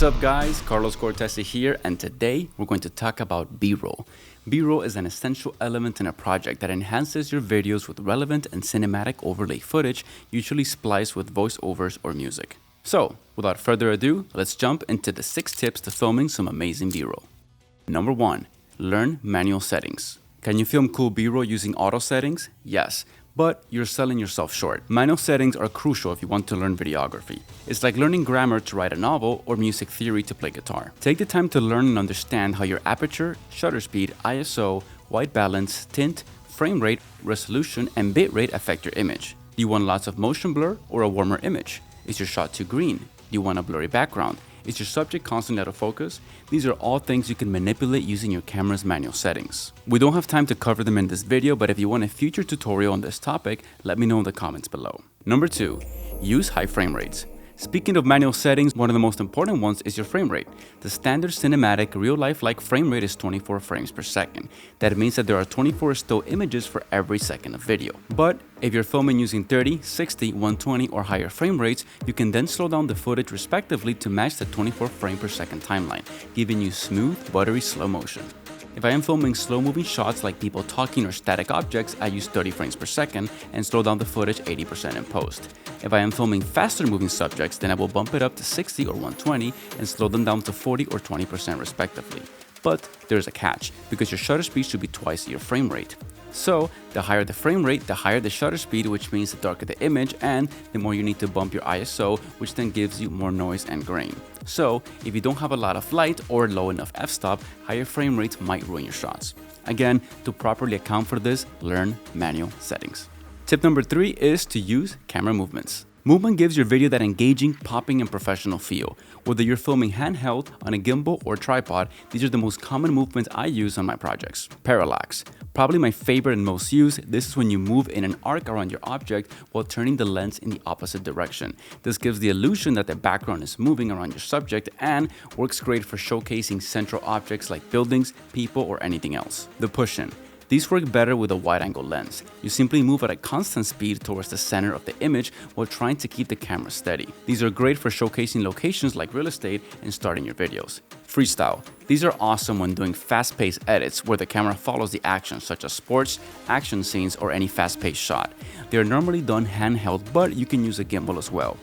What's up guys, Carlos Cortese here, and today we're going to talk about B-roll. B-roll is an essential element in a project that enhances your videos with relevant and cinematic overlay footage, usually spliced with voiceovers or music. So, without further ado, let's jump into the 6 tips to filming some amazing B-roll. Number 1. Learn manual settings. Can you film cool B-roll using auto settings? Yes, but you're selling yourself short. Manual settings are crucial if you want to learn videography. It's like learning grammar to write a novel or music theory to play guitar. Take the time to learn and understand how your aperture, shutter speed, ISO, white balance, tint, frame rate, resolution, and bitrate affect your image. Do you want lots of motion blur or a warmer image? Is your shot too green? Do you want a blurry background? Is your subject constantly out of focus? These are all things you can manipulate using your camera's manual settings. We don't have time to cover them in this video, but if you want a future tutorial on this topic, let me know in the comments below. Number 2. Use high frame rates. Speaking of manual settings, one of the most important ones is your frame rate. The standard cinematic, real-life-like frame rate is 24 frames per second. That means that there are 24 still images for every second of video. But if you're filming using 30, 60, 120 or higher frame rates, you can then slow down the footage respectively to match the 24 frame per second timeline, giving you smooth, buttery slow motion. If I am filming slow-moving shots like people talking or static objects, I use 30 frames per second and slow down the footage 80% in post. If I am filming faster-moving subjects, then I will bump it up to 60 or 120 and slow them down to 40 or 20% respectively. But there's a catch, because your shutter speed should be twice your frame rate. So, the higher the frame rate, the higher the shutter speed, which means the darker the image, and the more you need to bump your ISO, which then gives you more noise and grain. So, if you don't have a lot of light or low enough f-stop, higher frame rates might ruin your shots. Again, to properly account for this, learn manual settings. Tip number 3 is to use camera movements. Movement gives your video that engaging, popping, and professional feel. Whether you're filming handheld, on a gimbal, or tripod, these are the most common movements I use on my projects. Parallax. Probably my favorite and most used, this is when you move in an arc around your object while turning the lens in the opposite direction. This gives the illusion that the background is moving around your subject and works great for showcasing central objects like buildings, people, or anything else. The push-in. These work better with a wide-angle lens. You simply move at a constant speed towards the center of the image while trying to keep the camera steady. These are great for showcasing locations like real estate and starting your videos. Freestyle. These are awesome when doing fast-paced edits where the camera follows the action, such as sports, action scenes, or any fast-paced shot. They are normally done handheld, but you can use a gimbal as well.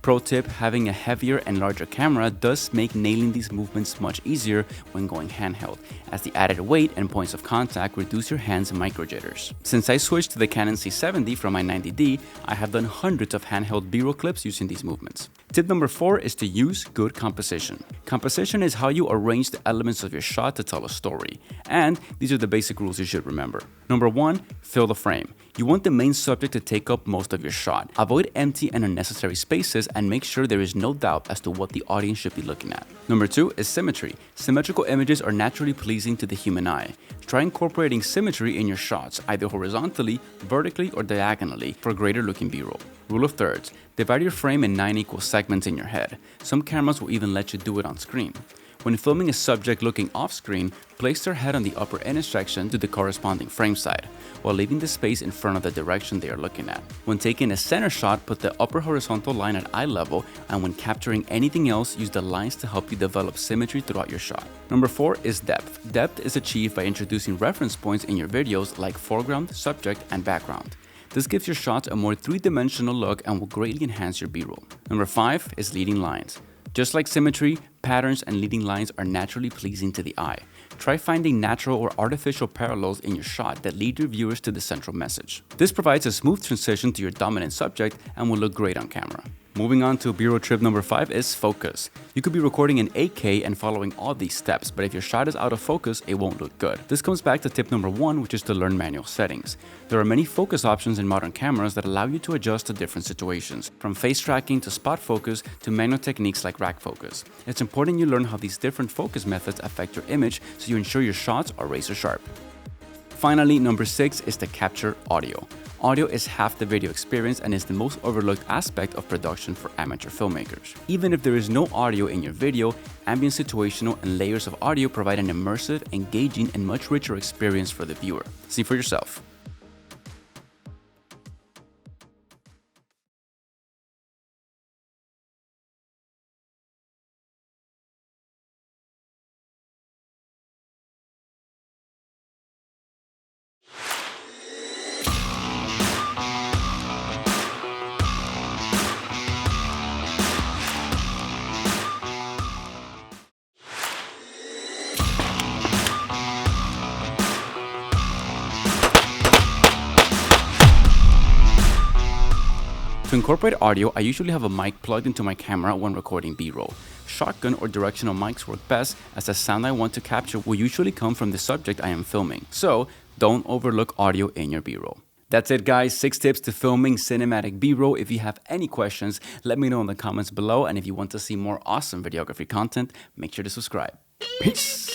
Pro tip, having a heavier and larger camera does make nailing these movements much easier when going handheld, as the added weight and points of contact reduce your hands' micro jitters. Since I switched to the Canon C70 from my 90D, I have done hundreds of handheld B-roll clips using these movements. Tip number 4 is to use good composition. Composition is how you arrange the elements of your shot to tell a story, and these are the basic rules you should remember. Number 1, fill the frame. You want the main subject to take up most of your shot. Avoid empty and unnecessary spaces and make sure there is no doubt as to what the audience should be looking at. Number 2 is symmetry. Symmetrical images are naturally pleasing to the human eye. Try incorporating symmetry in your shots, either horizontally, vertically, or diagonally for greater looking B-roll. Rule of thirds. Divide your frame in 9 equal segments in your head. Some cameras will even let you do it on screen. When filming a subject looking off-screen, place their head on the upper intersection to the corresponding frame side, while leaving the space in front of the direction they are looking at. When taking a center shot, put the upper horizontal line at eye level, and when capturing anything else, use the lines to help you develop symmetry throughout your shot. Number 4 is depth. Depth is achieved by introducing reference points in your videos like foreground, subject, and background. This gives your shots a more three-dimensional look and will greatly enhance your B-roll. Number 5 is leading lines. Just like symmetry, patterns and leading lines are naturally pleasing to the eye. Try finding natural or artificial parallels in your shot that lead your viewers to the central message. This provides a smooth transition to your dominant subject and will look great on camera. Moving on to B-roll tip number 5 is focus. You could be recording in 8K and following all these steps, but if your shot is out of focus, it won't look good. This comes back to tip number 1, which is to learn manual settings. There are many focus options in modern cameras that allow you to adjust to different situations, from face tracking to spot focus to manual techniques like rack focus. It's important you learn how these different focus methods affect your image so you ensure your shots are razor sharp. Finally, number 6 is to capture audio. Audio is half the video experience and is the most overlooked aspect of production for amateur filmmakers. Even if there is no audio in your video, ambient, situational, and layers of audio provide an immersive, engaging, and much richer experience for the viewer. See for yourself. To incorporate audio, I usually have a mic plugged into my camera when recording B-roll. Shotgun or directional mics work best, as the sound I want to capture will usually come from the subject I am filming. So don't overlook audio in your B-roll. That's it, guys. 6 tips to filming cinematic B-roll. If you have any questions, let me know in the comments below. And if you want to see more awesome videography content, make sure to subscribe. Peace.